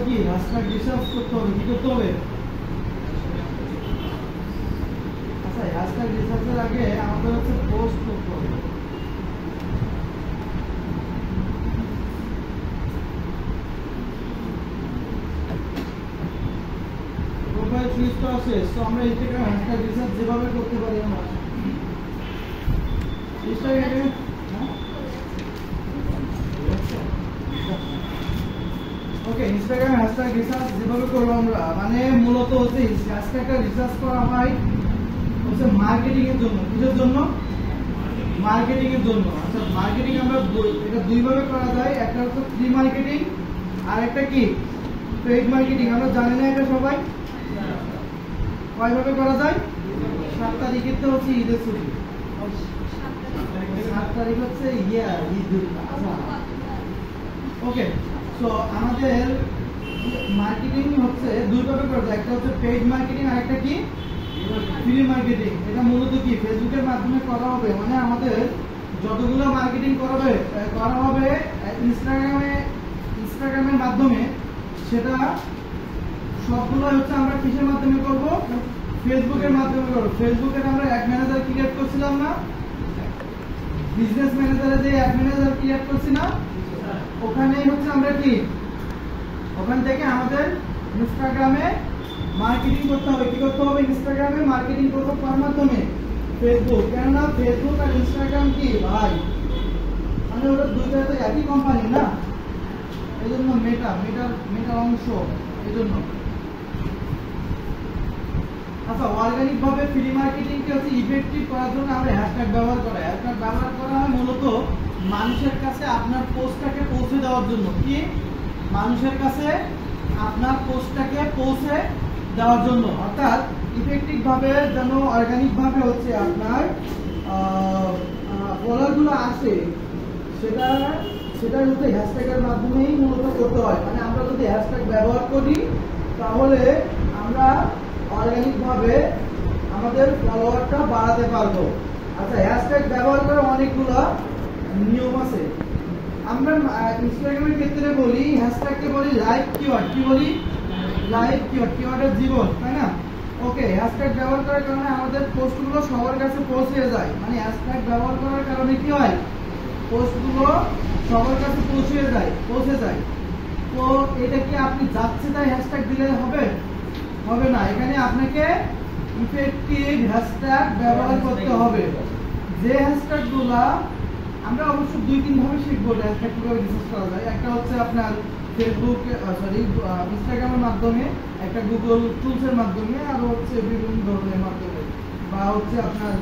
কি hashtag research করতে হবে, কি করতে হবে? আচ্ছা, হ্যাশট্যাগ রিসার্চের আগে আমাদের হচ্ছে পোস্ট করতে হবে। প্রোফাইল চুজ করা শেষ, তো আমরা ইনস্টাগ্রাম হ্যাশট্যাগ রিসার্চ যেভাবে করতে পারি আমরা ইনস্টাগ্রামে ওকে ইনস্টাগ্রামে হ্যাশট্যাগ রিসার্চ যেভাবে করবো আমরা, মানে মূলত হচ্ছে হ্যাশট্যাগটা রিসার্চ করা হয় হচ্ছে মার্কেটিং এর জন্য। কিসের জন্য? মার্কেটিং এর জন্য। আচ্ছা, মার্কেটিং আমরা এটা দুইভাবে করা যায়, একটা হচ্ছে ফ্রি মার্কেটিং আর একটা কি পেইড মার্কেটিং। আমরা জানি না এটা সবাই? কয়ভাবে করা যায়? 7 তারিখে তো হচ্ছে ঈদের ছুটি, 7 তারিখ হচ্ছে ঈদ। ওকে, সো আমাদের মার্কেটিং হচ্ছে দুইভাবে করা যায়, একটা হচ্ছে পেইড মার্কেটিং আর একটা কি ফ্রি মার্কেটিং। এটা মূলত কি ফেসবুকের মাধ্যমে করা হবে, মানে আমাদের যতগুলো মার্কেটিং করা হবে ইনস্টাগ্রামের মাধ্যমে, সেটা সবগুলো হচ্ছে আমরা কিসের মাধ্যমে করব? ফেসবুকের মাধ্যমে করব। ফেসবুকে আমরা অ্যাড ম্যানেজার ক্রিয়েট করছিলাম না, বিজনেস ম্যানেজারে যে অ্যাড ম্যানেজার ক্রিয়েট করছি না, ওখানেই হচ্ছে আমরা কি ওখান থেকে আমাদের ইনস্টাগ্রামে মার্কেটিং করতে হবে। কি করতে হবে? ইনস্টাগ্রামে মার্কেটিং করতে কার মাধ্যমে? ফেসবুক। কেননা ফেসবুক আর ইনস্টাগ্রাম কি ভাই, মানে ওটা দুইটা তো একই কোম্পানি না, এই জন্য মেটার অংশ, এই জন্য। আচ্ছা, অর্গানিক ভাবে ফ্রি মার্কেটিং কে হচ্ছে ইফেক্টিভ করার জন্য আমরা হ্যাশট্যাগ ব্যবহার করা হয়। হ্যাশট্যাগ ব্যবহার করা হয় মূলত মানুষের কাছে আপনার পোস্টটাকে পৌঁছে দেওয়ার জন্য। কি? মানুষের কাছে আপনার পোস্টটাকে পৌঁছে দেওয়ার জন্য, অর্থাৎ ইফেক্টিভ ভাবে যেন অর্গানিক ভাবে হচ্ছে আপনার ফলোয়ারগুলো আসে, সেটা হচ্ছে হ্যাশট্যাগের মাধ্যমেই মূলত করতে হয়। মানে আমরা যদি হ্যাশট্যাগ ব্যবহার করি তাহলে আমরা অর্গানিক ভাবে আমাদের ফলোয়ারটা বাড়াতে পারবো। আচ্ছা, হ্যাশট্যাগ ব্যবহার করে অনেকগুলো নিয়ম আছে। আমরা ইনস্টাগ্রামের ক্ষেত্রে বলি হ্যাশট্যাগকে বলি লাইভ কিওয়ার্ড। কি বলি? লাইভ কিওয়ার্ড, কিওয়ার্ডের জীবন, তাই না? ওকে, হ্যাশট্যাগ ব্যবহার করার কারণে আমাদের পোস্টগুলো সবার কাছে পৌঁছে যায়। মানে হ্যাশট্যাগ ব্যবহার করার কারণে কি হয়? পোস্টগুলো সবার কাছে পৌঁছে যায়। তো এটা কি আপনি যাচ্ছে তাই হ্যাশট্যাগ দিলে হবে না। এখানে আপনাকে ইফেক্টিভ হ্যাশট্যাগ ব্যবহার করতে হবে। যে হ্যাশট্যাগগুলো আমরা অবশ্য 2-3 ভাবে শিখবো হ্যাশট্যাগ কিভাবে রিসার্চ করা যায়। একটা হচ্ছে আপনার ফেসবুক ইনস্টাগ্রামের মাধ্যমে, একটা গুগল টুলসের মাধ্যমে, আর হচ্ছে বিভিন্ন ধরনের মাধ্যমে, বা হচ্ছে আপনার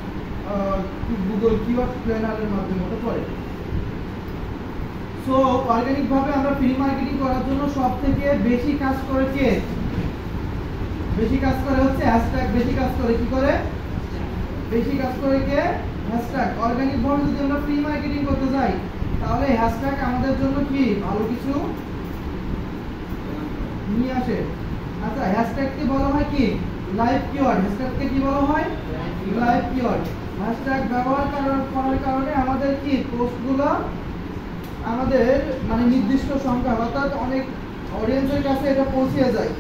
গুগল কিওয়ার্ড প্ল্যানারের মাধ্যমে হতে পারে। সো অর্গানিক ভাবে আমরা ফ্রি মার্কেটিং করার জন্য সবথেকে বেশি কাজ করে কে? বেশি কাজ করে হচ্ছে হ্যাশট্যাগ। বেশি কাজ করে কি করে? বেশি কাজ করে কে? হ্যাশট্যাগ। অর্গানিক ভাবে যদি আমরা ফ্রি মার্কেটিং করতে যাই তাহলে হ্যাশট্যাগ আমাদের জন্য কি ভালো কিছু নিয়ে আসে। আচ্ছা, হ্যাশট্যাগকে বলা হয় কি লাইভ কিওয়ার্ড। হ্যাশট্যাগকে কি বলা হয়? Live keyword. হ্যাশট্যাগ ব্যবহার করার কারণে আমাদের কি পোস্টগুলো আমাদের মানে নির্দিষ্ট সংখ্যা, অর্থাৎ অনেক অডিয়েন্সের কাছে এটা পৌঁছে যায়,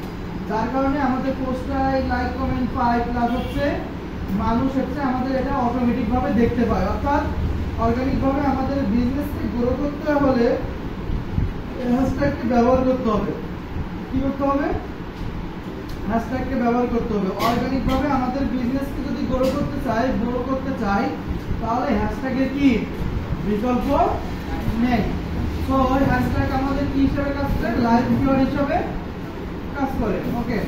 যার কারণে আমাদের পোস্টটায় লাইক কমেন্ট পায়, প্লাস হচ্ছে মানুষ হচ্ছে আমাদের এটা অটোমেটিক ভাবে দেখতে পায়। অর্থাৎ অর্গানিক ভাবে আমাদের বিজনেসকে গ্রো করতে হলে হ্যাশট্যাগকে ব্যবহার করতে হবে। কি করতে হবে? হ্যাশট্যাগকে ব্যবহার করতে হবে। অর্গানিক ভাবে আমাদের বিজনেসকে যদি গ্রো করতে চাই তাহলে হ্যাশট্যাগের কি বিকল্প নেই। তো হ্যাশট্যাগ আমাদের কি হিসাবে কাজ করে? লাইভ কিওয়ার্ড হিসাবে কাজ করে। ওকে,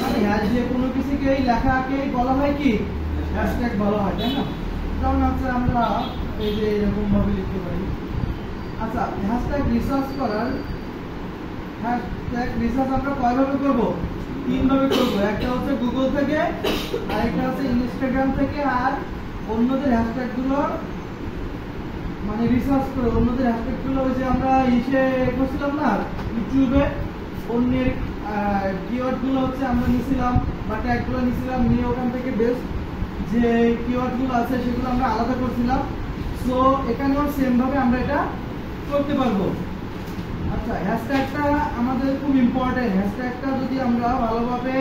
মানে যে কোনো কিছুকেই লেখাকেই বলা হয় কি হ্যাশট্যাগ বলা হয়, তাই না? যেমন হচ্ছে আমরা এই যে এরকম ভাবে লিখতে পারি। আচ্ছা, হ্যাশট্যাগ রিসার্চ আমরা কয়ভাবে করব? 3 ভাবে করব। একটা হচ্ছে গুগল থেকে, আর একটা হচ্ছে ইনস্টাগ্রাম থেকে, আর অন্যদের হ্যাশট্যাগ গুলো মানে রিসার্চ করে অন্যদের হ্যাশট্যাগ গুলো ওই যে আমরা করছিলাম না ইউটিউবে, অন্যের কিওয়ার্ড গুলো হচ্ছে আমরা নিছিলাম বা ট্যাগ গুলো নিছিলাম, নিয়ে ওখান থেকে বেস্ট যে কিওয়ার্ড গুলো আছে সেগুলো আমরা আলাদা করছিলাম। সো এখানেও সেম ভাবে আমরা এটা করতে পারবো। আচ্ছা, হ্যাশট্যাগটা আমাদের খুব ইম্পর্টেন্ট। হ্যাশট্যাগটা যদি আমরা ভালোভাবে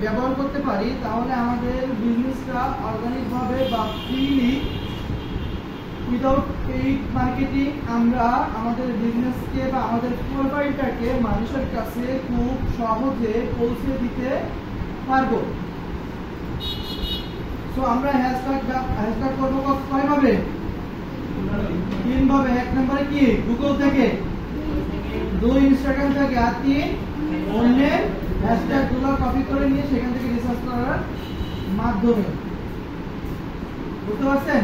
ব্যবহার করতে পারি তাহলে আমাদের বিজনেসটা অর্গানিক ভাবে বা ফ্রিলি উইদাউট পেইড মার্কেটিং আমরা আমাদের বিজনেসকে বা আমাদের প্রোডাক্টটাকে মানুষের কাছে খুব সহজে পৌঁছে দিতে পারবো। সো আমরা হ্যাশট্যাগ করবো কয়ভাবে? 3 ভাবে। 1 নম্বরে কি? গুগল থেকে, 2 ইনস্টাগ্রাম থেকে, আর 3 অন্যের হ্যাশট্যাগ গুলো কপি করে নিয়ে সেখান থেকে রিসার্চ করার মাধ্যমে। বুঝতে পারছেন?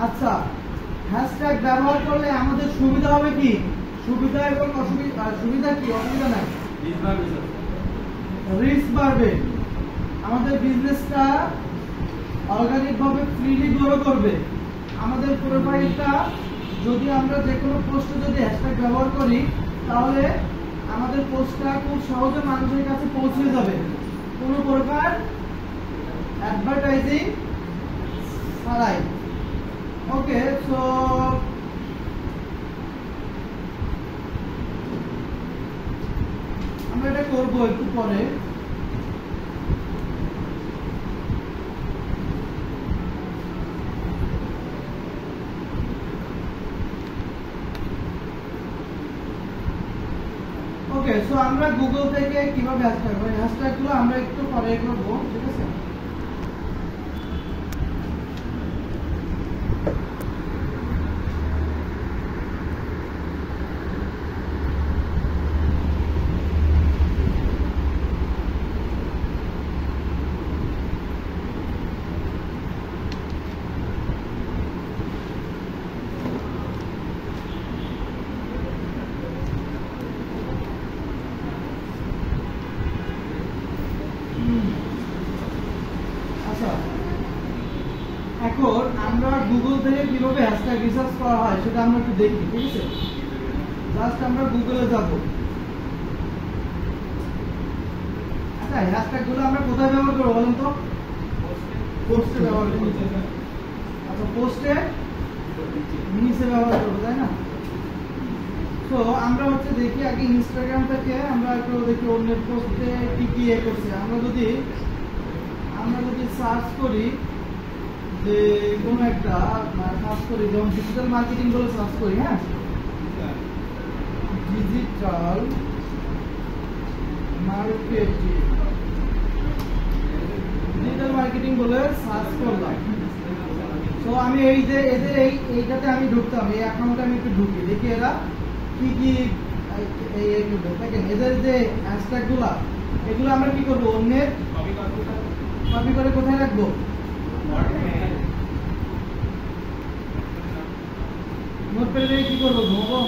আচ্ছা, হ্যাশট্যাগ ব্যবহার করলে আমাদের সুবিধা হবে কি? সুবিধা এবং অসুবিধা। সুবিধা কি? অসুবিধা নাই, রিস্ক বাড়বে। আমাদের বিজনেসটা অর্গানিক ভাবে ফ্রিলি গ্রো করবে। আমাদের প্রোফাইলটা যদি আমরা যে কোনো পোস্টে যদি হ্যাশট্যাগ ব্যবহার করি তাহলে আমাদের পোস্টটা খুব সহজে মানুষের কাছে পৌঁছে যাবে, কোনো প্রকার অ্যাডভার্টাইজিং ছাড়াই। ওকে, সো আমরা এটা করবো একটু পরে। ওকে, সো আমরা গুগল থেকে কিভাবে হ্যাশট্যাগ গুলো আমরা একটু পরে করবো, ঠিক আছে? এখন আমরা গুগল থেকে কিভাবে হ্যাশট্যাগ রিসার্চ করা হয় সেটা আমরা একটু দেখি, ঠিক আছে? জাস্ট আমরা গুগলে যাব। আচ্ছা, হ্যাশট্যাগ গুলো আমরা কোথায় ব্যবহার করবো বলেন তো? পোস্টে ব্যবহার করবো। আচ্ছা, পোস্টে নিচে ব্যবহার করবো, তাই না? তো আমরা হচ্ছে দেখি আগে ইনস্টাগ্রাম থেকে আমরা একটু দেখি অন্যের পোস্টে কি কি করছে। আমরা যদি সার্চ করি যে কোনো একটা সার্চ করি, যেমন ডিজিটাল মার্কেটিং বলে সার্চ করি, হ্যাঁ, ডিজিটাল মার্কেটিং বলে সার্চ করলাম। তো আমি এই যে এদের এইটাতে আমি ঢুকতাম, এই অ্যাকাউন্টে আমি একটু ঢুকি, দেখি এরা কি কি দেখেন। এদের যে হ্যাশট্যাগ গুলা, এগুলো আমরা কি করবো? অন্যের কপি করে কোথায় রাখবো? নোটপ্যাডে কি করবো? ঘুমাবো?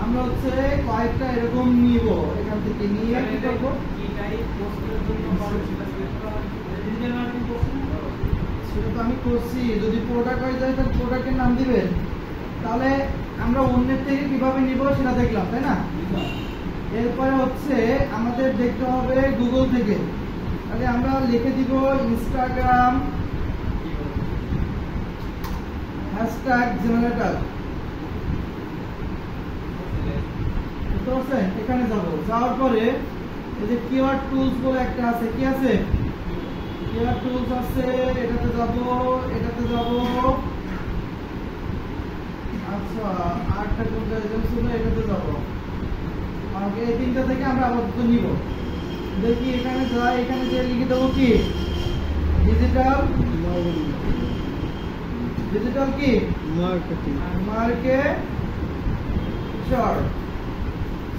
আমরা হচ্ছে কয়েকটা এরকম নিব, এখান থেকে নিয়ে কি করবো? সেটা তো আমি করছি। যদি প্রোডাক্ট হয়ে যায় তাহলে প্রোডাক্টের নাম দিবেন। তাহলে আমরা অন্যের থেকে কিভাবে নিব সেটা দেখলাম, তাই না? এরপরে হচ্ছে আমাদের দেখতে হবে গুগল থেকে। তাহলে আমরা লিখে দিব ইনস্টাগ্রাম হ্যাশট্যাগ জেনারেটর। বুঝতে পারছেন? এখানে যাবো, যাওয়ার পরে এই যে কিওয়ার্ড টুলস বলে একটা আছে, কি আছে? কিওয়ার্ড টুলস আছে, এটাতে যাবো, এটাতে যাবো। আচ্ছা, আটটা কোনটা ছিল, এটাতে যাবো। আগে এই তিনটা থেকে আমরা আপাতত নিব। দেখি এখানে যাই, এখানে যে লিখে দেবো কি? ডিজিটাল কি? মার্কেটিং।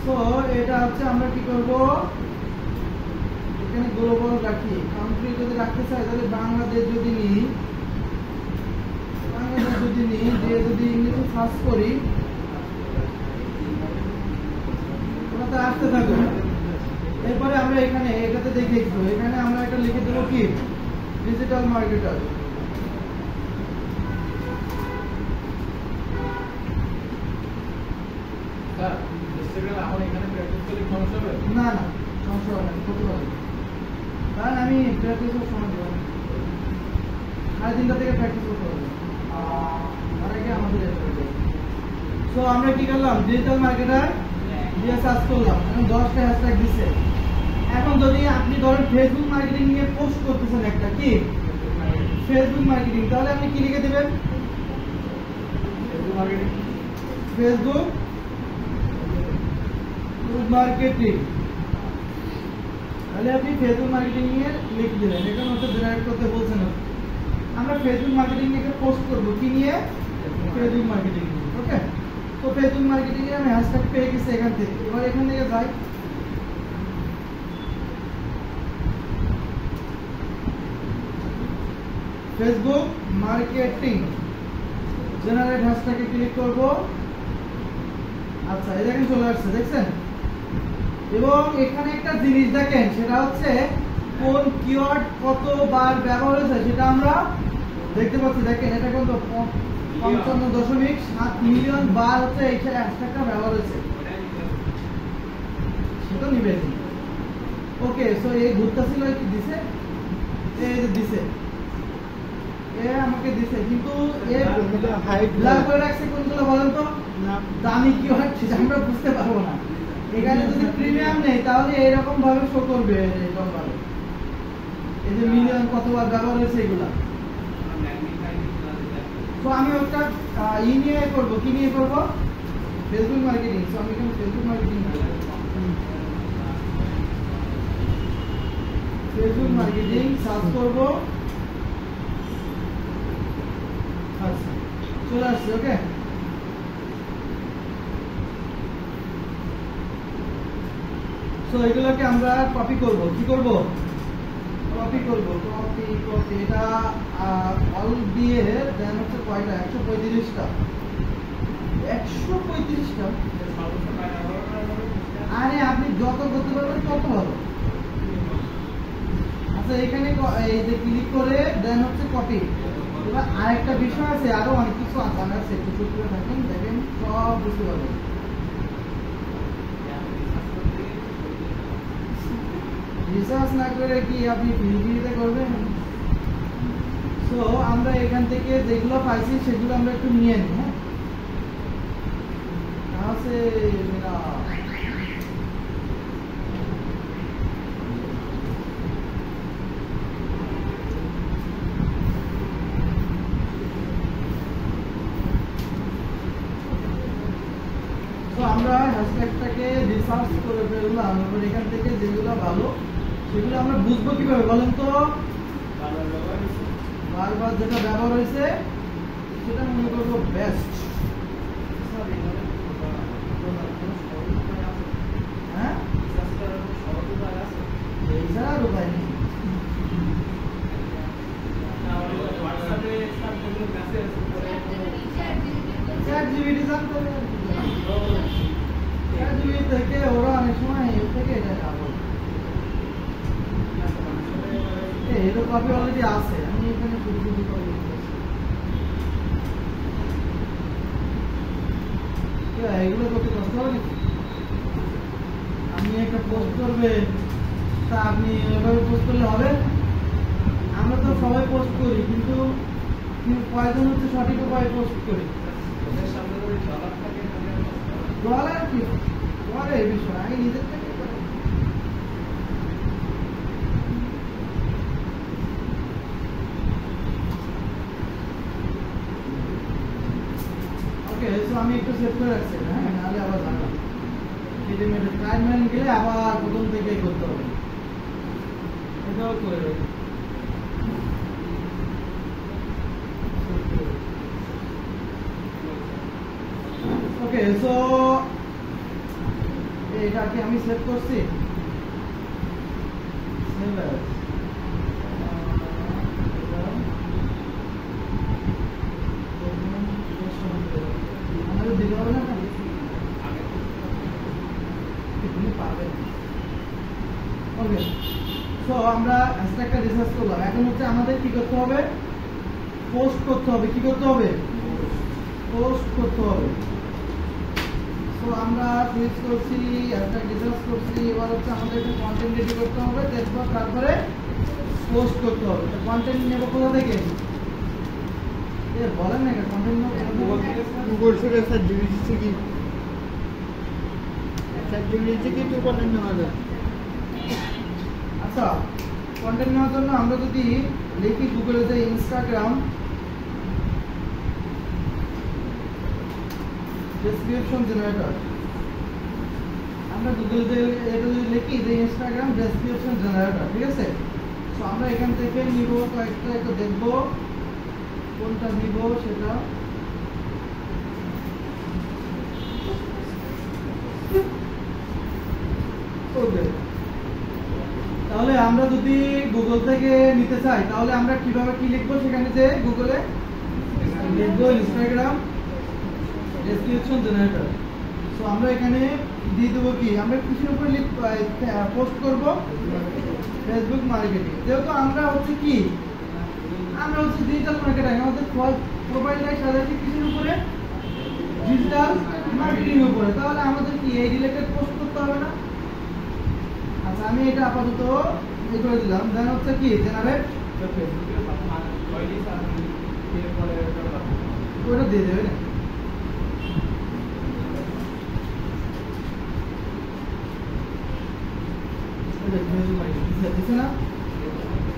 সো এটা হচ্ছে আমরা কি করব? এখানে গ্লোবাল রাখি। কান্ট্রি যদি রাখতে চাই তাহলে বাংলাদেশ যদি নিই, দিয়ে যদি ইংলিশে সার্চ করি ওটাতে আসতে থাকবে। এরপরে আমরা এখানে এটাতে দেখে একটু, এখানে আমরা এটা লিখে দেবো কি? Digital marketer. না না, সমস্যা হবে না, করতে পারবো, কারণ আমি প্র্যাকটিসের সময় দেবো। 3:30 থেকে প্র্যাকটিস করতে হবে আর আগে আমাদের সো আমরা কি করলাম ডিজিটাল মার্কেটার দিয়ে সার্চ করলাম এখন 10টা হ্যাশট্যাগ দিছে এখন যদি আপনি ধরেন ফেসবুক মার্কেটিং নিয়ে পোস্ট করতেছেন একটা কি ফেসবুক মার্কেটিং তাহলে আপনি কি লিখে দিবেন ফেসবুক মার্কেটিং তাহলে আপনি ফেসবুক মার্কেটিং নিয়ে লিখে দিলেন এটা হচ্ছে জেনারেট করতে বলছেন আমরা ফেসবুক মার্কেটিং নিয়ে পোস্ট করব কি নিয়ে ফেসবুক মার্কেটিং ওকে তো ফেসবুক মার্কেটিং এ আমি হ্যাশট্যাগ পেয়ে গেছি এখান থেকে এবার এখান থেকে যাই ফেসবুক মার্কেটিং জেনারেট হ্যাশট্যাগে ক্লিক করব আচ্ছা এই দেখেন চলে আসছে দেখছেন এবং এখানে একটা জিনিস দেখেন সেটা হচ্ছে কোন কিওয়ার্ড কতবার ব্যবহার হয়েছে সেটা আমরা দেখতে পাচ্ছি দেখেন এটা কিন্তু 55.7 মিলিয়ন বার হচ্ছে এই হ্যাশট্যাগটা ব্যবহার হয়েছে সেটা নিবেন ওকে সো এই ঘুরতেছিল কি দিছে এই যে দিছে এ আমাকে দিছে কিন্তু এ হাইট ব্ল্যাক করে রাখছে কোনগুলো বলেন তো না দামি কিওয়ার্ড সেটা আমরা বুঝতে পারবো না এখানে যদি প্রিমিয়াম নেই তাহলে এরকম ভাবে শো করবে এরকম ভাবে এই যে মিলিয়ন কতবার ব্যবহার হয়েছে এগুলা তো আমি একটা নিয়ে করব কি নিয়ে করব ফেসবুক মার্কেটিং সো আমি এখানে ফেসবুক মার্কেটিং সার্চ করব আচ্ছা চলে আসছে ওকে সো এগুলোকে আমরা কপি করব কি করব কপি করব কপি এটা অল দিয়ে দেন হচ্ছে কয়টা 135টা 135টা আরে আপনি যত করতে পারবেন তত ভালো আচ্ছা এখানে এই যে ক্লিক করে দেন হচ্ছে কপি এবার আরেকটা বিষয় আছে আরো অনেক কিছু আছে একটু করে থাকেন দেখেন সব বুঝতে পারবেন রিসার্চ না করে কি আপনি ভিডিওতে করবেন সো আমরা এখান থেকে যেগুলো পাইছি সেগুলো আমরা একটু নিয়ে নিই হ্যাঁ कहां से मेरा তো আমরা হ্যাশট্যাগটাকে রিসার্চ করে ফেললাম এবার এখান থেকে যেগুলো ভালো সেগুলো আমরা বুঝবো কিভাবে বলেন তো বারবার যেটা ব্যবহার হয়েছে সেটা মনে করবো বেস্ট হ্যাঁ এছাড়া আর উপায় নেই থেকে ওরা অনেক সময় এর থেকে এটা যাবো এটা কপি অলরেডি আছে আমি এখানে পুরোপুরি করে এগুলো করতে কষ্ট হবে নাকি আপনি একটা পোস্ট করবেন তা আপনি ওইভাবে পোস্ট করলে হবে আমরা তো সবাই পোস্ট করি কিন্তু কয়জন হচ্ছে সঠিক উপায়ে পোস্ট করি ডলার কি তোমার এই বিষয় আগে নিজের থেকে আমি একটু সেভ করে রাখছি হ্যাঁ নাহলে আবার জানলাম টাইম গেলে আবার প্রথম থেকে করতে হবে এটাও করে ওকে সো এটা কি আমি সেভ করছি আমরা হ্যাশট্যাগটা রিসার্চ করলাম এখন হচ্ছে আমাদের কি করতে হবে পোস্ট করতে হবে কি করতে হবে পোস্ট করতে হবে সো আমরা সুইচ করছি হ্যাশট্যাগ রিসার্চ করছি এবার হচ্ছে আমাদের একটা কন্টেন্ট রেডি করতে হবে তারপরে পোস্ট করতে হবে কন্টেন্ট নেব কোথা থেকে বলেন না কন্টেন্ট গুগল থেকে স্যার দিয়েছে কি স্যার দিয়েছে কি তো কন্টেন্ট নেওয়া যায়। আচ্ছা কন্টেন্ট নেওয়ার জন্য আমরা যদি লিখি গুগলে যে ইনস্টাগ্রাম ডেসক্রিপশন জেনারেটর, আমরা গুগল যে এটা যদি লিখি যে ইনস্টাগ্রাম ডেসক্রিপশন জেনারেটর, ঠিক আছে। তো আমরা এখান থেকে নিব কয়েকটা, একটু দেখব কোনটা নিব সেটা। তাহলে আমরা যদি গুগল থেকে নিতে চাই তাহলে আমরা কিভাবে কি লিখবো, সেখানে যে গুগলে লিখবো ইনস্টাগ্রাম ডেসক্রিপশন জেনারেটর। সো আমরা এখানে দিয়ে দেবো কি, আমরা কিসের উপরে পোস্ট করব, ফেসবুক মার্কেটিং। যেহেতু আমরা হচ্ছে কি, আমরা হচ্ছে ডিজিটাল মার্কেটিং, আমাদের প্রোফাইলটা সাজাচ্ছি কিসের উপরে, ডিজিটাল মার্কেটিং এর উপরে। তাহলে আমাদের কি এই রিলেটেড পোস্ট করতে হবে না। আচ্ছা আমি এটা আপাতত এই করে দিলাম। দেন হচ্ছে কি জেনারেট, ওটা দিয়ে দেবে না।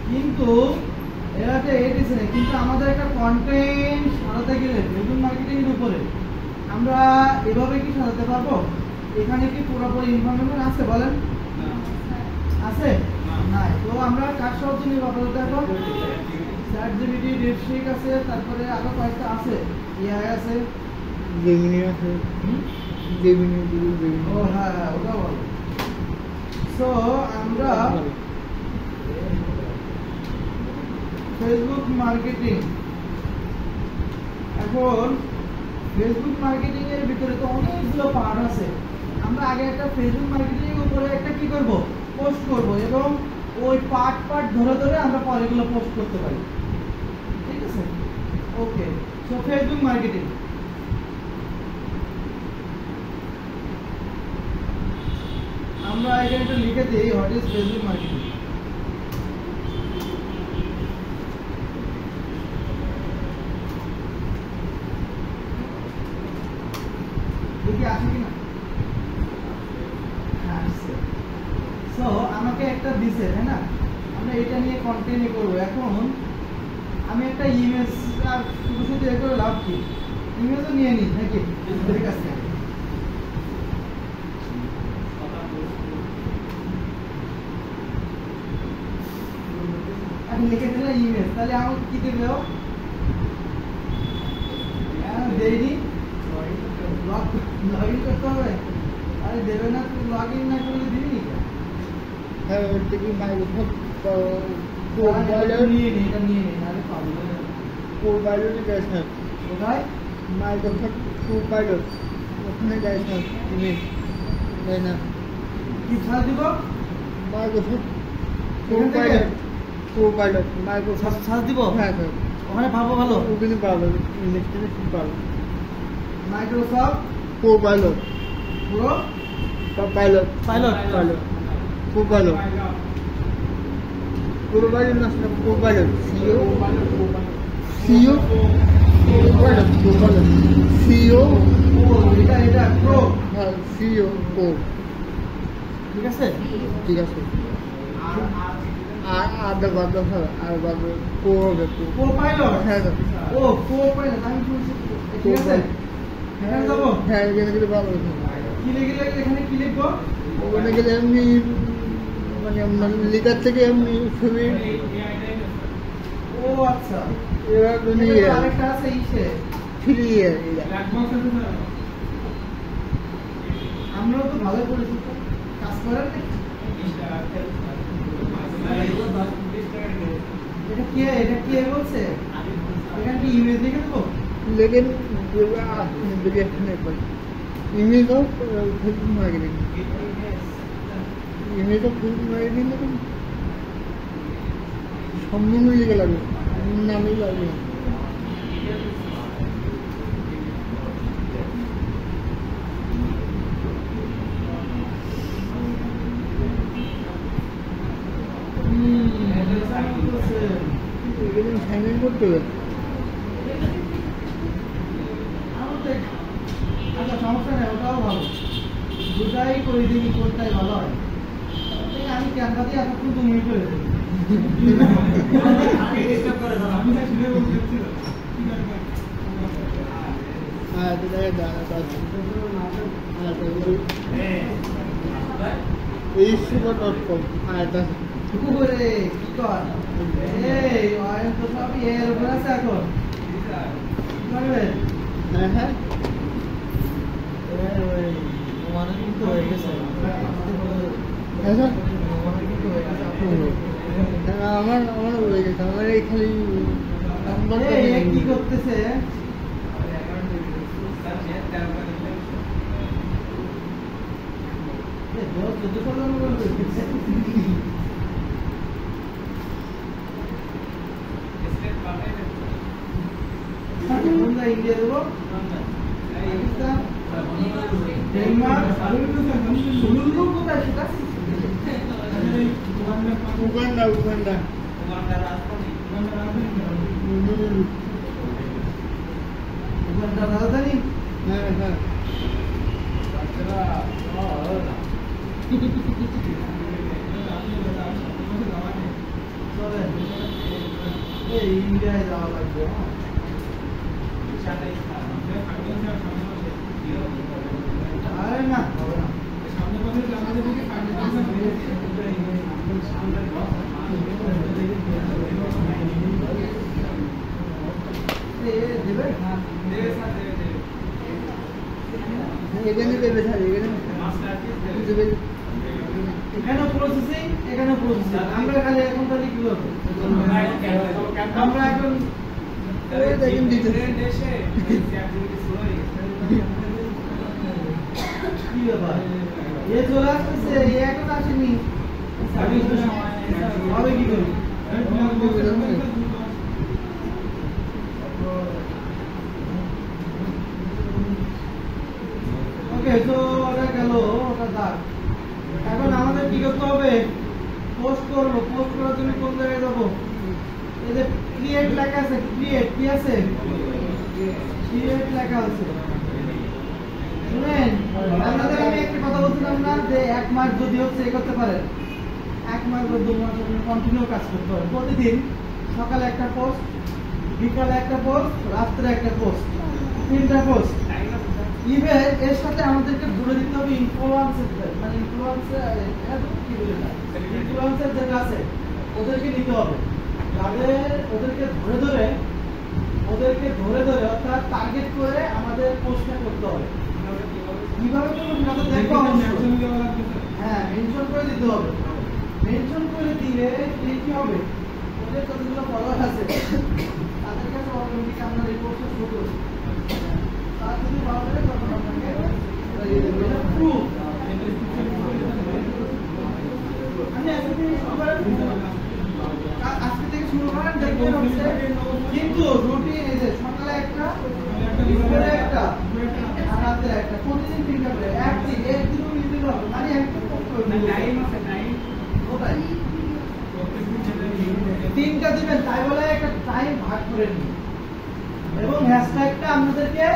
কিন্তু কিন্তু আমাদের একটা কন্টেন্ট সাজাতে গেলে ফেসবুক মার্কেটিং এর উপরে আমরা এভাবে কি সাজাতে পারবো? এখানে কি পুরোপুরি ইনফরমেশন আছে বলেন? আছে নাই। তো আমরা কার সাহায্য নিব আপাতত? এখন ChatGPT, DeepSeek আছে, তারপরে আরো কয়েকটা আছে, AI আছে, জেমিনি আছে, জেমিনি ও হ্যাঁ হ্যাঁ ওটা বল। সো আমরা ফেসবুক মার্কেটিং, এখন ফেসবুক মার্কেটিং এর ভিতরে তো অনেকগুলো পার্ট আছে। আমরা আগে একটা ফেসবুক মার্কেটিং এর উপরে একটা কি করব, পোস্ট করব, এবং ওই পার্ট ধরে ধরে আমরা পরে এগুলো পোস্ট করতে পারি, ঠিক আছে। ওকে, সো ফেসবুক মার্কেটিং আমরা এখানে একটু লিখে দিই, হোয়াট ইজ ফেসবুক মার্কেটিং। দেখি আসে কিনা। সো আমাকে একটা দিছে, তাই না, আমরা এটা নিয়ে কন্টিনিউ করবো। এখন আমি একটা ইমেজ, আর শুধু শুধু এ করে লাভ কি, ইমেজও নিয়ে নিই নাকি ঠিক আছে। আমি লিখে দিলাম ইমেজ, তাহলে আমাকে কি দেবে? দেয়নি, লগ ইন করতে হবে। আরে দেবে না, তুই লগ ইন না করলে দিবি না। হ্যাঁ ওর থেকে মাইক্রোসফট নিয়ে নি, এটা নিয়ে নি, নাহলে পাবো না। কোপাইলট যায় স্যার, কোথায়? মাইক্রোসফট কোপাইলট, ওখানে যায় স্যার। ইমেজ তাই না, কি ছাড় দিব? মাইক্রোসফট কোপাইলট, কোপাইলট মাইক্রোসফট ছাড় দিব। হ্যাঁ স্যার, ওখানে পাবো ভালো, ওখানে পাবো, ইমেজটা খুব ভালো। মাইক্রোসফট কোপাইলট, পুরো পাইলট, পাইলট, কোপাইলট, কোপাইলট না sir, Copilot, CO, CO, Copilot, Copilot, CO, এটা প্রো, হ্যাঁ সিও ও, ঠিক আছে। ঠিক আছে। আর বাদ স্যার, আর বাদ কো হবে, প্রো পাইলট, হ্যাঁ স্যার, ও প্রো পাইলট, আমি শুনছি, ঠিক আছে। এখানে যাবো, হ্যাঁ এখানে গেলে ভালো। কি লিখলে এখানে কি লিখবো? ওখানে গেলে এমনি মানে লেখার থেকে এমনি ছবি, ও আচ্ছা, এবার আরেকটা আছে ইসে ফ্রি। আমরাও তো ভালো করেছি, কাজ করার নেই। এটা কি বলছে, এখানে কি ইমেজ লিখে দেবো? लेकिन image of Facebook marketing, image of Facebook marketing लेकिन সম্পূর্ণ লিখে লাগবে, নামই লাগবে। এখানে সাইন করতে হবে। আচ্ছা সমস্যা নেই, ওটাও ভালো। দুটাই করে দিবি, কোনটাই ভালো হয়। আমি ক্যামেরা দিয়ে এতক্ষণ তো মিনিট করে দেবো। হ্যাঁ তো দেখে দাঁড়া এই সুপার.com হ্যাঁ এটা ওরে কি কর, এই অয়েল তো সবই এর উপর আছে এখন। পারবে? হ্যাঁ হ্যাঁ মানে কিন্তু হয়ে গেছে। আমার হয়ে গেছে আমার এই খালি কি করতেছে? ইন্ডিয়া দেবো, পাকিস্তান, ডেনমার্ক, কোথায় সেটা? উগান্ডা উগান্ডার রাজধানী। হ্যাঁ হ্যাঁ এই ইন্ডিয়ায় যাওয়া লাগবে। আরে না হবে না, দেবে এখানে দেবে স্যার এখানে দেবে এখানেও প্রসেসিং, এখানেও প্রসেসিং। আমরা খালি এখন তাহলে কি করবো? আমরা এখন দেখেন দিতে কি ব্যাপার, এ চলে আসতেছে, এ এখন আসেনি, হবে কি করবি? ওকে, তো ওটা গেল, ওটা দাগ। এখন আমাদের কি করতে হবে? পোস্ট করবো। পোস্ট করার জন্য কোন জায়গায় যাবো? এই যে ক্রিয়েট লেখা আছে, ক্রিয়েট কি আছে? ক্রিয়েট লেখা আছে। শুনেন, আপনাদের আমি একটা কথা বলছিলাম না যে 1 মাস যদি হচ্ছে এ করতে পারেন, 1 মাস বা 2 মাস কন্টিনিউ কাজ করতে হবে। প্রতিদিন সকালে একটা পোস্ট, বিকালে একটা পোস্ট, রাত্রে একটা পোস্ট, 3টা পোস্ট। ইভেন এর সাথে আমাদেরকে ধরে দিতে হবে ইনফ্লুয়েন্সার, মানে ইনফ্লুয়েন্সার যেটা আছে ওদেরকে নিতে হবে। তাদের ওদেরকে ধরে ধরে অর্থাৎ টার্গেট করে আমাদের পোস্টটা করতে হবে। কিভাবে করবো সেটা তো দেখবো। হ্যাঁ, মেনশন করে দিতে হবে। মেনশন করে দিলে কি হবে? ওদের কতগুলো ফলোয়ার আছে তাদের কাছে অটোমেটিক আমরা এই পোস্টটা শো করব। তার যদি ভালো লাগে তখন আপনাকে প্রুফ। আজকে থেকে শুরু করেন, দেখবেন হচ্ছে কিন্তু রুটিন এই যে সকালে একটা, দুপুরে একটা, আর রাতে একটা, প্রতিদিন 3টা করে। একদিনও মিস দিলে হবে, মানে একটা পোস্ট করবেন। ওটাই 3টা দিবেন, তাই বলে একটা টাইম ভাগ করে নিন। এবং হ্যাশট্যাগটা আপনাদেরকে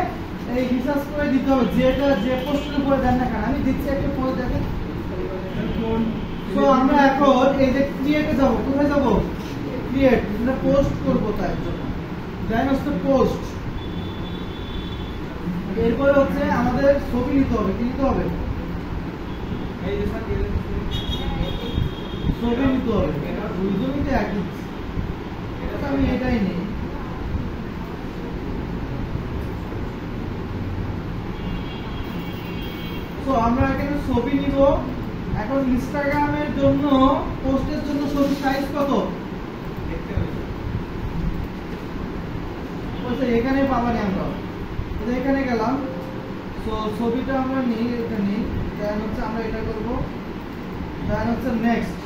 এই রিসার্চ করে দিতে হবে, যেটা যে পোস্টের উপরে দেন না কেন। আমি দিচ্ছি একটা পোস্ট, দেখেন। তো আমরা এখন এই যে ক্রিয়েটে যাব, কোথায় যাব? ক্রিয়েট, আমরা পোস্ট করব, তাই জন্য দেন হচ্ছে পোস্ট। এরপরে হচ্ছে আমাদের ছবি নিতে হবে। কি নিতে হবে? ছবি নিতে হবে। দুইজনই একই, আমি এটাই নেই। তো আমরা এখানে ছবি নিব। এখন ইনস্টাগ্রামের জন্য পোস্টের জন্য ছবি সাইজ কত? এখানে পাবানি আমরা, এখানে গেলাম। তো ছবিটা আমরা নিই, এটা নিই, দেন হচ্ছে আমরা এটা করব, দেন হচ্ছে নেক্সট।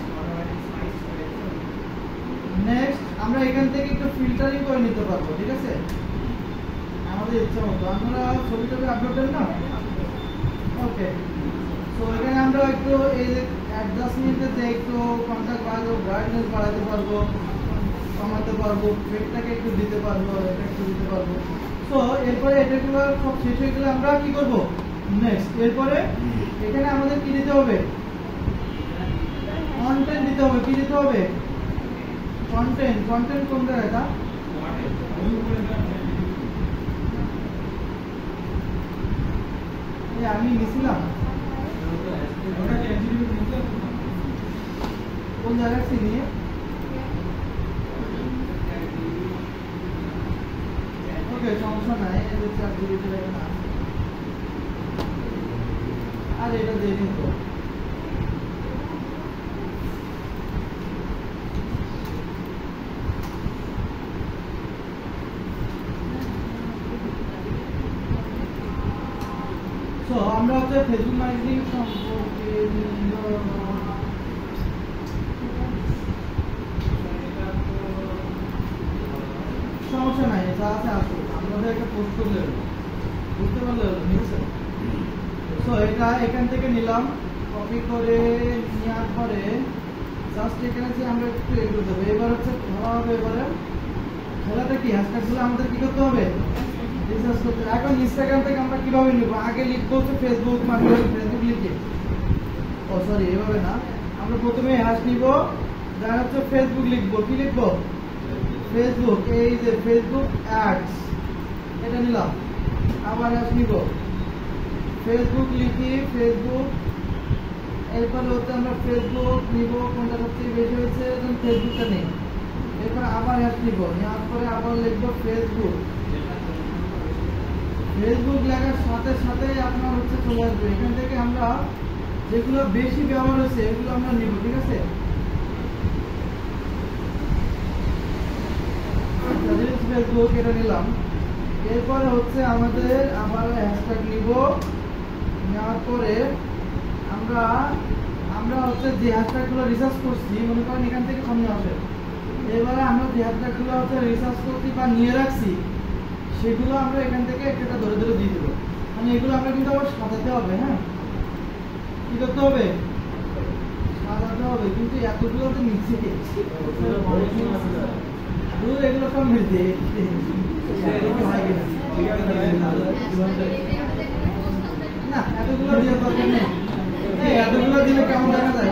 আমরা এখান থেকে একটু ফিল্টারিং করে নিতে পারবো, ঠিক আছে? আমাদের ইচ্ছা মতো আমরা ছবিটা আপলোড করি না। ওকে, তো এখানে আমরা একটু এই যে অ্যাডজাস্টমেন্টে একটু কন্ট্যাক্ট বাড়াবো, ব্রাইটনেস বাড়াতে পারবো, কমাতে পারবো, পেটটাকে একটু দিতে পারবো, এটা একটু দিতে পারবো। সো এরপরে এটাগুলো সব শেষ হয়ে গেলে আমরা কি করব নেক্সট এরপরে এখানে আমাদের কি দিতে হবে কন্টেন্ট দিতে হবে কি দিতে হবে কন্টেন্ট কোন জায়গাটা আমি নিছিলাম কোন জায়গা চিনি ওকে সমস্যা নাই এদের চার দিকে না আর এটা দিয়ে দিন তো আমরা হচ্ছে ফেসবুক মার্কেটিং সম্পর্কে সমস্যা নাই যা আছে আসো আমাদের একটা পোস্ট করলে বুঝতে পারলে ঠিক আছে সো এটা এখান থেকে নিলাম কপি করে নেওয়ার পরে জাস্ট এখানে যে আমরা একটু এগিয়ে দেবো এবার হচ্ছে ধরা হবে এবারে খেলাটা কি হ্যাশট্যাগুলো আমাদের কি করতে হবে রিসার্চ করতে এখন ইনস্টাগ্রাম থেকে আমরা কিভাবে নিব আগে লিখবো হচ্ছে ফেসবুক মার্কেটিং ফেসবুক লিখে ও সরি এভাবে না আমরা প্রথমে হ্যাশ নিব যার হচ্ছে ফেসবুক লিখবো কি লিখবো ফেসবুক এই যে ফেসবুক অ্যাডস এটা নিলাম আবার হ্যাশ নিব ফেসবুক লিখি ফেসবুক এরপরে হচ্ছে আমরা ফেসবুক নিব কোনটা সবচেয়ে বেশি হয়েছে ফেসবুকটা নেই এরপরে আবার হ্যাশ নিব নেওয়ার পরে আবার লিখবো ফেসবুক লেখার সাথে সাথে আপনার হচ্ছে চলে আসবে এখান থেকে আমরা যেগুলো বেশি ব্যবহার হচ্ছে এগুলো আমরা নিব ঠিক আছে ফেসবুক এটা নিলাম এরপরে হচ্ছে আমাদের আবার হ্যাশট্যাগ নিব নেওয়ার পরে আমরা হচ্ছে যে হ্যাশট্যাগুলো রিসার্চ করছি মনে করেন এখান থেকে সামনে আসে এবারে আমরা যে হ্যাশট্যাগুলো হচ্ছে রিসার্চ করছি বা নিয়ে রাখছি সেগুলো আমরা এখান থেকে একটা ধরে ধরে দিয়ে দেবো মানে এগুলো আমরা কিন্তু আবার সাজাতে হবে হ্যাঁ কি করতে হবে সাজাতে হবে কিন্তু এতগুলো তো নিচে এগুলো সব মিলছে না এতগুলো দিয়ে দরকার নেই এতগুলো দিলে কেমন দেখা যায়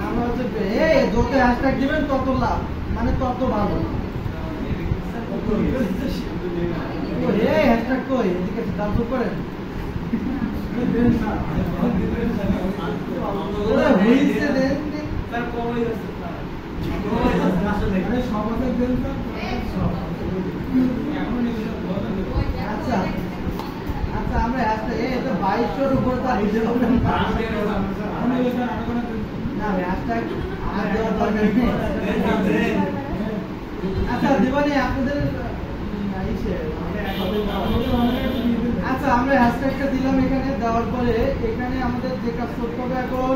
আমরা হচ্ছে যত হ্যাশট্যাগ দিবেন তত লাভ মানে তত ভালো হ্যাশট্যাগ কই এদিকে দাম তো করেন আচ্ছা আচ্ছা আমরা হ্যাশট্যাগ এই তো 2200 এর উপরে তো আইছে না হ্যাশট্যাগ আর দেওয়া দরকার নেই আচ্ছা দিবানি আপনাদের আচ্ছা আমরা হ্যাশট্যাগটা দিলাম এখানে দেওয়ার পরে এখানে আমাদের যে কাজ করতে হবে এখন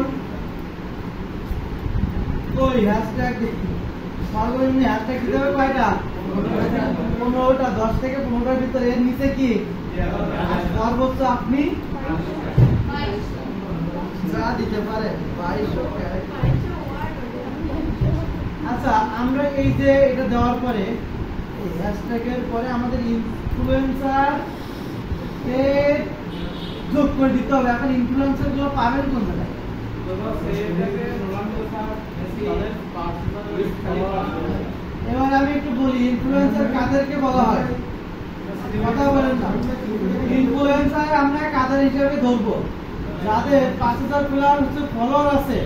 কই হ্যাশট্যাগ সর্বনিম্ন হ্যাশট্যাগ দিতে হবে কয়টা 15টা 10 থেকে 15টার ভিতরে এর নিচে কি সর্বোচ্চ আপনি যা দিতে পারেন 2200 আচ্ছা আমরা এই যে এটা দেওয়ার পরে এই হ্যাশট্যাগের পরে আমাদের ইনফ্লুয়েন্সার কে যোগ করে দিতে হবে এখন ইনফ্লুয়েন্সার গুলো পাবেন কোন জায়গায় এবার আমি একটু বলি ইনফ্লুয়েন্সার কাদেরকে বলা হয় কথা বলেন না ইনফ্লুয়েন্সার আমরা কাদের হিসেবে ধরবো যাদের 5000 প্লাস হচ্ছে ফলোয়ার আছে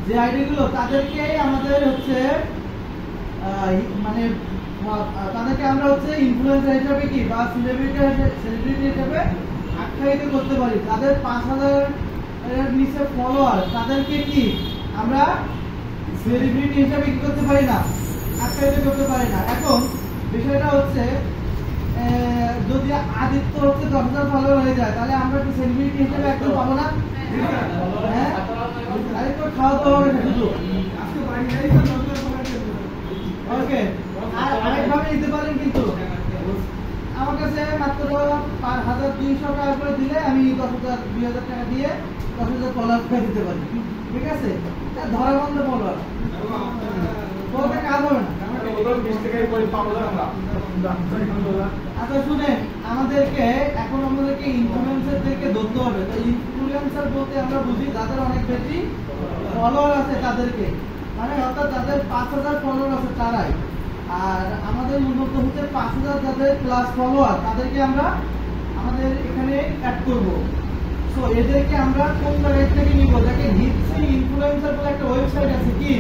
যে আইডি গুলো তাদেরকে আমাদের হচ্ছে মানে তাদেরকে আমরা হচ্ছে ইনফ্লুয়েন্সার হিসেবে কি বা সেলিব্রিটি হিসেবে আখ্যায়িত করতে পারি তাদের 5000 এর নিচে ফলোয়ার তাদেরকে কি আমরা সেলিব্রিটি হিসেবে কি করতে পারি না আখ্যায়িত করতে পারি না এখন বিষয়টা হচ্ছে যদি আদিত্য হচ্ছে 10,000 ফলোয়ার হয়ে যায় তাহলে আমরা কি সেলিব্রিটি হিসেবে একদম পাবো না হ্যাঁ আরেকটু খাওয়াতে হবে শুধু ওকে আর আরেকভাবে নিতে পারেন কিন্তু আমার কাছে মাত্র 5200 টাকা করে দিলে আমি 10,000 2000 টাকা দিয়ে 10,000 ফলোয়ার করে দিতে পারি ঠিক আছে ধরা বন্ধ ফলোয়ার বলতে কাজ হবে না 20 টাকায় করে পাবো না আমরা আচ্ছা শুনেন, আমাদেরকে ইনফ্লুয়েন্সারদেরকে ধরতে হবে। তো ইনফ্লুয়েন্সার বলতে আমরা বুঝি যাদের অনেক বেশি ফলোয়ার আছে তাদেরকে, মানে অর্থাৎ যাদের 5000 ফলোয়ার আছে তারাই। আর আমাদের উন্নত হচ্ছে 5000 যাদের প্লাস ফলোয়ার, তাদেরকে আমরা আমাদের এখানে অ্যাড করব। সো এদেরকে আমরা কোন জায়গা থেকে নিব? দেখে হিপসি ইনফ্লুয়েন্সার বলে একটা ওয়েবসাইট আছে, কি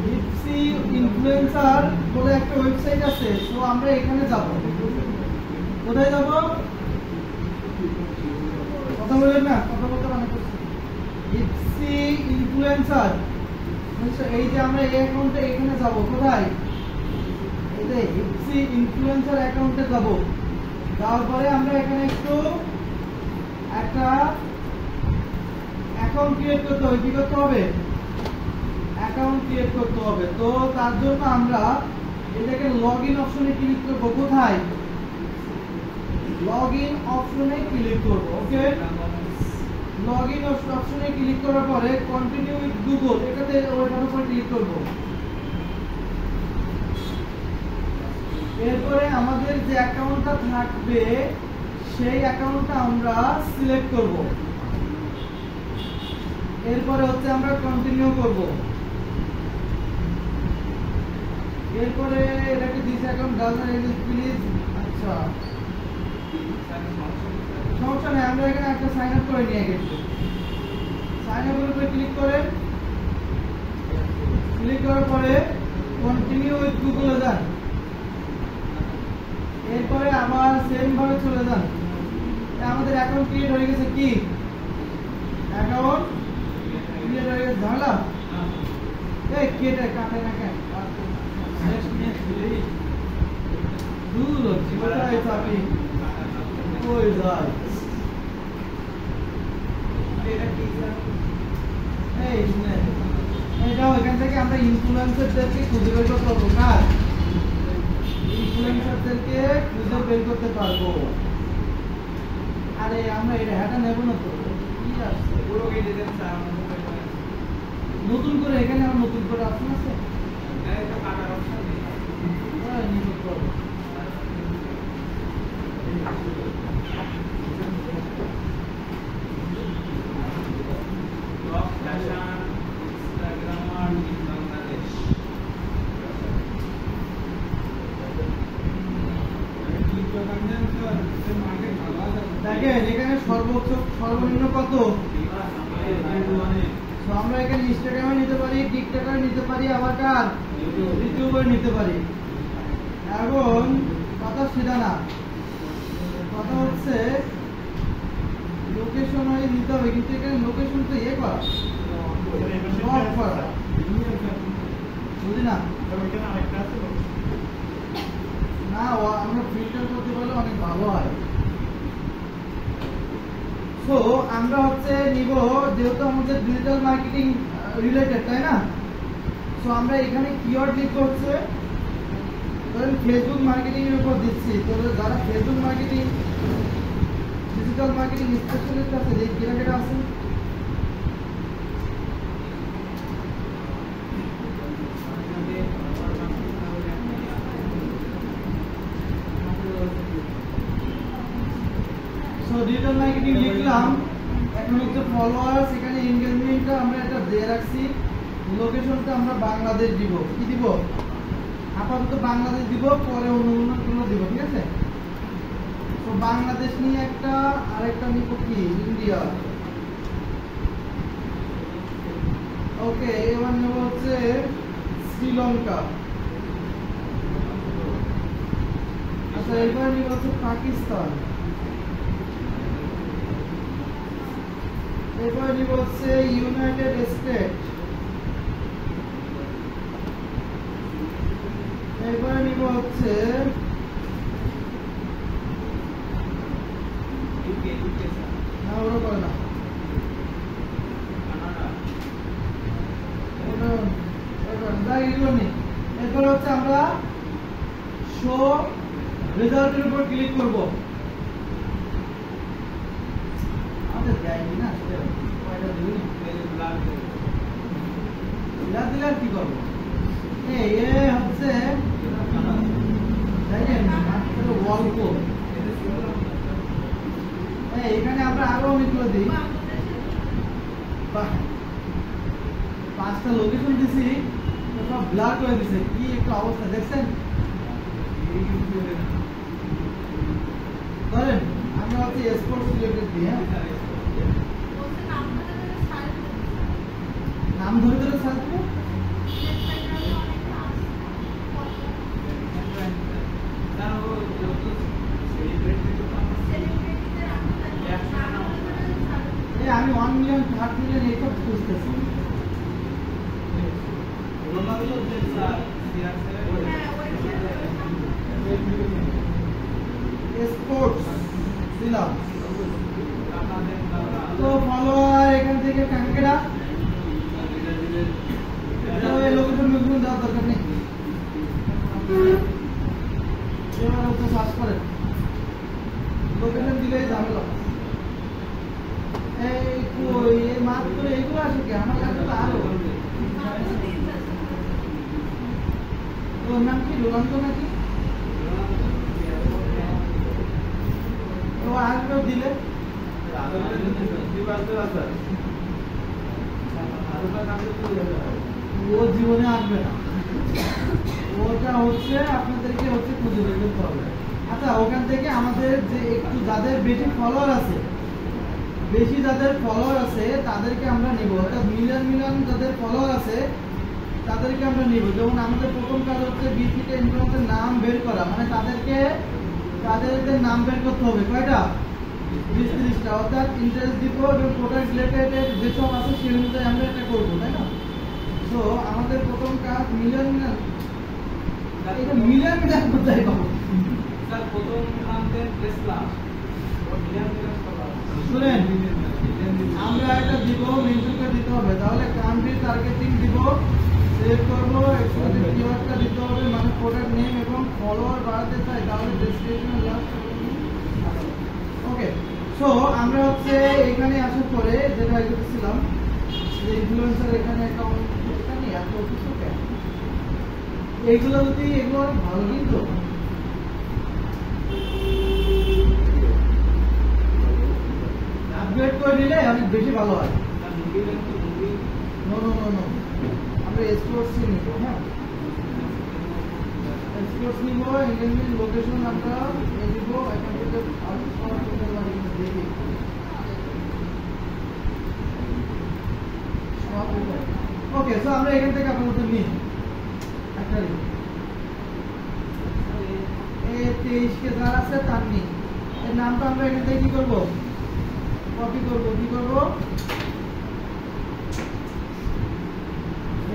হিপসি ইনফ্লুয়েন্সার বলে একটা ওয়েবসাইট আছে। সো আমরা এখানে যাব। কোথায় যাব? কথা বলেন না, কথা বলতে অনেক কষ্ট। হিপসি ইনফ্লুয়েন্সার, এই যে আমরা এই অ্যাকাউন্টে এখানে যাব। কোথায়? এই যে হিপসি ইনফ্লুয়েন্সার অ্যাকাউন্টে যাব। যাওয়ার পরে আমরা এখানে একটা অ্যাকাউন্ট ক্রিয়েট করতে হবে। কি করতে হবে? অ্যাকাউন্ট ক্রিয়েট করতে হবে। তো তার জন্য আমরা এটাকে লগইন অপশনে ক্লিক করব। কোথায়? লগইন অপশনে ক্লিক করব। ওকে, লগইন অপশনে ক্লিক করার পরে কন্টিনিউ উইথ গুগল এটাতে ওইটার উপর ক্লিক করব। এরপরে আমাদের যে অ্যাকাউন্টটা থাকবে সেই অ্যাকাউন্টটা আমরা সিলেক্ট করব। এরপরে হচ্ছে আমরা কন্টিনিউ করব। এরপরে এটাকে this account doesn't exist please. আচ্ছা সমস্যা নেই, আমরা এখানে একটা সাইন আপ করে নিয়ে গেছি। সাইন আপের উপরে ক্লিক করার পরে কন্টিনিউ উইথ গুগলে যান। এরপরে আবার সেম ভাবে চলে যান। আমাদের অ্যাকাউন্ট ক্রিয়েট হয়ে গেছে। কি অ্যাকাউন্ট ক্রিয়েট হয়ে গেছে? ঝামেলা এই কেটে কাটে না কেন? দূর হচ্ছে কোথায় চাপি কই যায়? এই শুনে এইটাও এখান থেকে আমরা ইনফ্লুয়েন্সারদেরকে খুঁজে বের করতে পারবো। কার? ইনফ্লুয়েন্সারদেরকে খুঁজে বের করতে পারবো। আরে আমরা এটা হ্যাটা নেব না তো, কি আসছে পুরো কেটে দেন স্যার। নতুন করে এখানে আমার নতুন করে অপশন আছে, এটা কাটার অপশন নেই। হ্যাঁ নিতে পারবো। Blog fashion instagrammer in Bangladesh. দেখেন এখানে সর্বনিম্ন কত? আমরা এখানে ইনস্টাগ্রামে নিতে পারি, টিকটকে নিতে পারি, আবার কার ইউটিউবে নিতে পারি। এখন কথা সেটা না, কথা হচ্ছে লোকেশন নিতে হবে। কিন্তু এখানে লোকেশন তো করা বুঝলি না? না আমরা ফিল্টার করতে পারলে অনেক ভালো হয়। সো আমরা হচ্ছে নিব, যেহেতু আমাদের ডিজিটাল মার্কেটিং রিলেটেড, তাই না? সো আমরা এখানে কিওয়ার্ড লিখতে হচ্ছে, ধরেন ফেসবুক মার্কেটিং এর উপর দিচ্ছি। তো যারা Facebook marketing digital marketing specialist আছে, যে কেটা আছে, ডিজিটাল মার্কেটিং লিখলাম। এখন হচ্ছে ফলোয়ার্স, এখানে এনগেজমেন্টটা আমরা এটা দিয়ে রাখছি। লোকেশনটা আমরা বাংলাদেশ দিব। কি দিব? আপাতত বাংলাদেশ দিব, পরে অন্য দিব। ঠিক আছে? তো বাংলাদেশ নিয়ে একটা, আরেকটা নিব কি ইন্ডিয়া। ওকে, এবার নেব হচ্ছে শ্রীলঙ্কা। আচ্ছা এবার নিব হচ্ছে পাকিস্তান। এবার নিব হচ্ছে ইউনাইটেড স্টেট। এবার নিব হচ্ছে না, ওরা করে না, এরপর হচ্ছে আমরা শো রেজাল্টের উপর ক্লিক করব। আমাদের দেয়নি না, দিলে আর কি করবো? হচ্ছে দেখেন গল্প এখানে আমরা আরো অনেকগুলো দিই, 5টা লোকেশন দিছি, সব ব্লার করে দিছে, কি একটা অবস্থা দেখছেন। ধরেন আমরা হচ্ছে স্পোর্টস রিলেটেড দিই, হ্যাঁ নাম ধরে ধরে সার্চ করব। আমি 1 মিলিয়ন 8 মিলিয়ন এইসব খুঁজতেছি। স্পোর্টস দিলাম তো ফলোয়ার এখান থেকে কাকেরা লোকেশন লোকেশন দেওয়ার দরকার নেই, এবার হচ্ছে সার্চ করেন, লোকেশন দিলেই ঝামেলা। এই কই এই মাত্র এইগুলো আসে কি আমার কাছে তো আরো ওর নাম কি রোনাল্ড নাকি ও আসবে দিলে ও জীবনে আসবে না, ওটা হচ্ছে আপনাদেরকে হচ্ছে খুঁজে বের করতে হবে। আচ্ছা ওখান থেকে আমাদের যে একটু যাদের বেশি ফলোয়ার আছে, তাদেরকে আমরা নিব, অর্থাৎ মিলিয়ন মিলিয়ন যাদের ফলোয়ার আছে তাদেরকে আমরা নিব। যেমন আমাদের প্রথম কাজ হচ্ছে বিসিকে ইনফ্লুয়েন্সার নাম বের করা, মানে তাদের নাম বের করতে হবে কয়টা, 20-30টা, অর্থাৎ ইন্টারেস্ট দিব এবং প্রোডাক্ট রিলেটেড যেসব আছে সেই অনুযায়ী আমরা এটা করবো, তাই না। তো আমাদের প্রথম কাজ মিলিয়ন মিলিয়ন, এটা মিলিয়ন মিলিয়ন কোথায় পাবো স্যার, প্রথম নাম দেন টেসলা, শুনেন আমরা একটা দিব, মেনশনটা দিতে হবে, তাহলে কান্ট্রি টার্গেটিং দিব, সেভ করবো, এক্সক্লুসিভ কিওয়ার্ডটা দিতে হবে, মানে প্রোডাক্ট নেম এবং ফলোয়ার বাড়াতে চাই তাহলে ডেসক্রিপশনে লাস্ট। ওকে, সো আমরা হচ্ছে এখানে আসার পরে যেটা করছিলাম যে ইনফ্লুয়েন্সার এখানে অ্যাকাউন্ট এখানে এত কিছু কেন, এইগুলো যদি এগুলো অনেক ভালো কিন্তু আপগ্রেড করে নিলে অনেক বেশি ভালো হয়। নো নো নো নো আমরা স্পোর্টস নিব, হ্যাঁ স্পোর্টস নিব, এঙ্গেজমেন্ট লোকেশন আমরা নিব, এখান থেকে দেখি ওকে। সো আমরা এখান থেকে আপনাদের নিই একটা 23 কে যার আছে তার নিই, এর নামটা আমরা এখান থেকে কি করবো, কপি করবো, কি করবো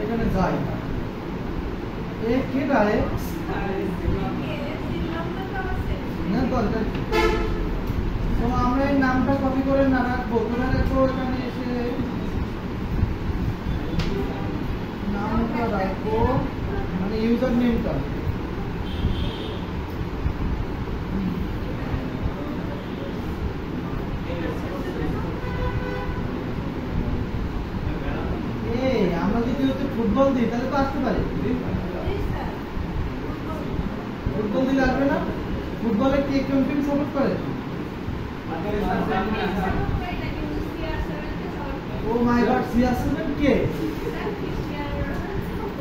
এখানে যাই, কে গায়ে না দরকার। তো আমরা এই নামটা কপি করে না রাখবো, করে রাখবো এখানে এসে নামটা রাখবো, মানে ইউজার নেমটা আমরা যদি হচ্ছে ফুটবল দিই তাহলে তো আসতে পারে, ফুটবল দিলে আসবে না। ফুটবলে কে কোন টিম সাপোর্ট করে, ও মাই গড CR7 কে,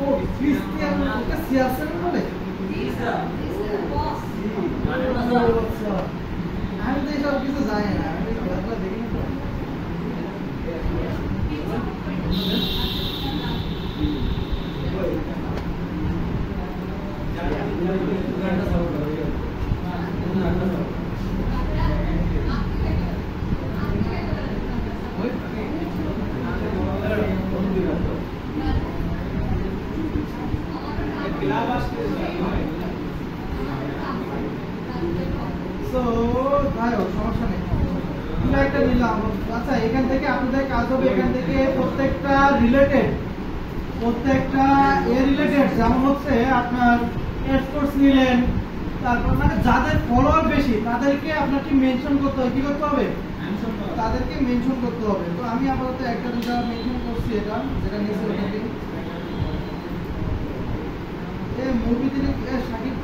ও ক্রিস্টিয়ানো, ওকে CR7 বলে, আমি তো এসব কিছু জানি না, আমি খেলাধুলা দেখি না। সমস্যা নেই, একটা নিলাম। আচ্ছা এখান থেকে আপনাদের কাজ হবে, এখান থেকে প্রত্যেকটা রিলেটেড যেমন হচ্ছে আপনার স্পোর্টস নিলেন, তারপর মানে যাদের ফলোয়ার বেশি তাদেরকে আপনাকে মেনশন করতে হবে, কি করতে হবে, তাদেরকে মেনশন করতে হবে। তো আমি আপাতত একটা দুটা মেনশন করছি, এটা যেটা নিয়েছি ওটাকে মুরগি থেকে সাকিব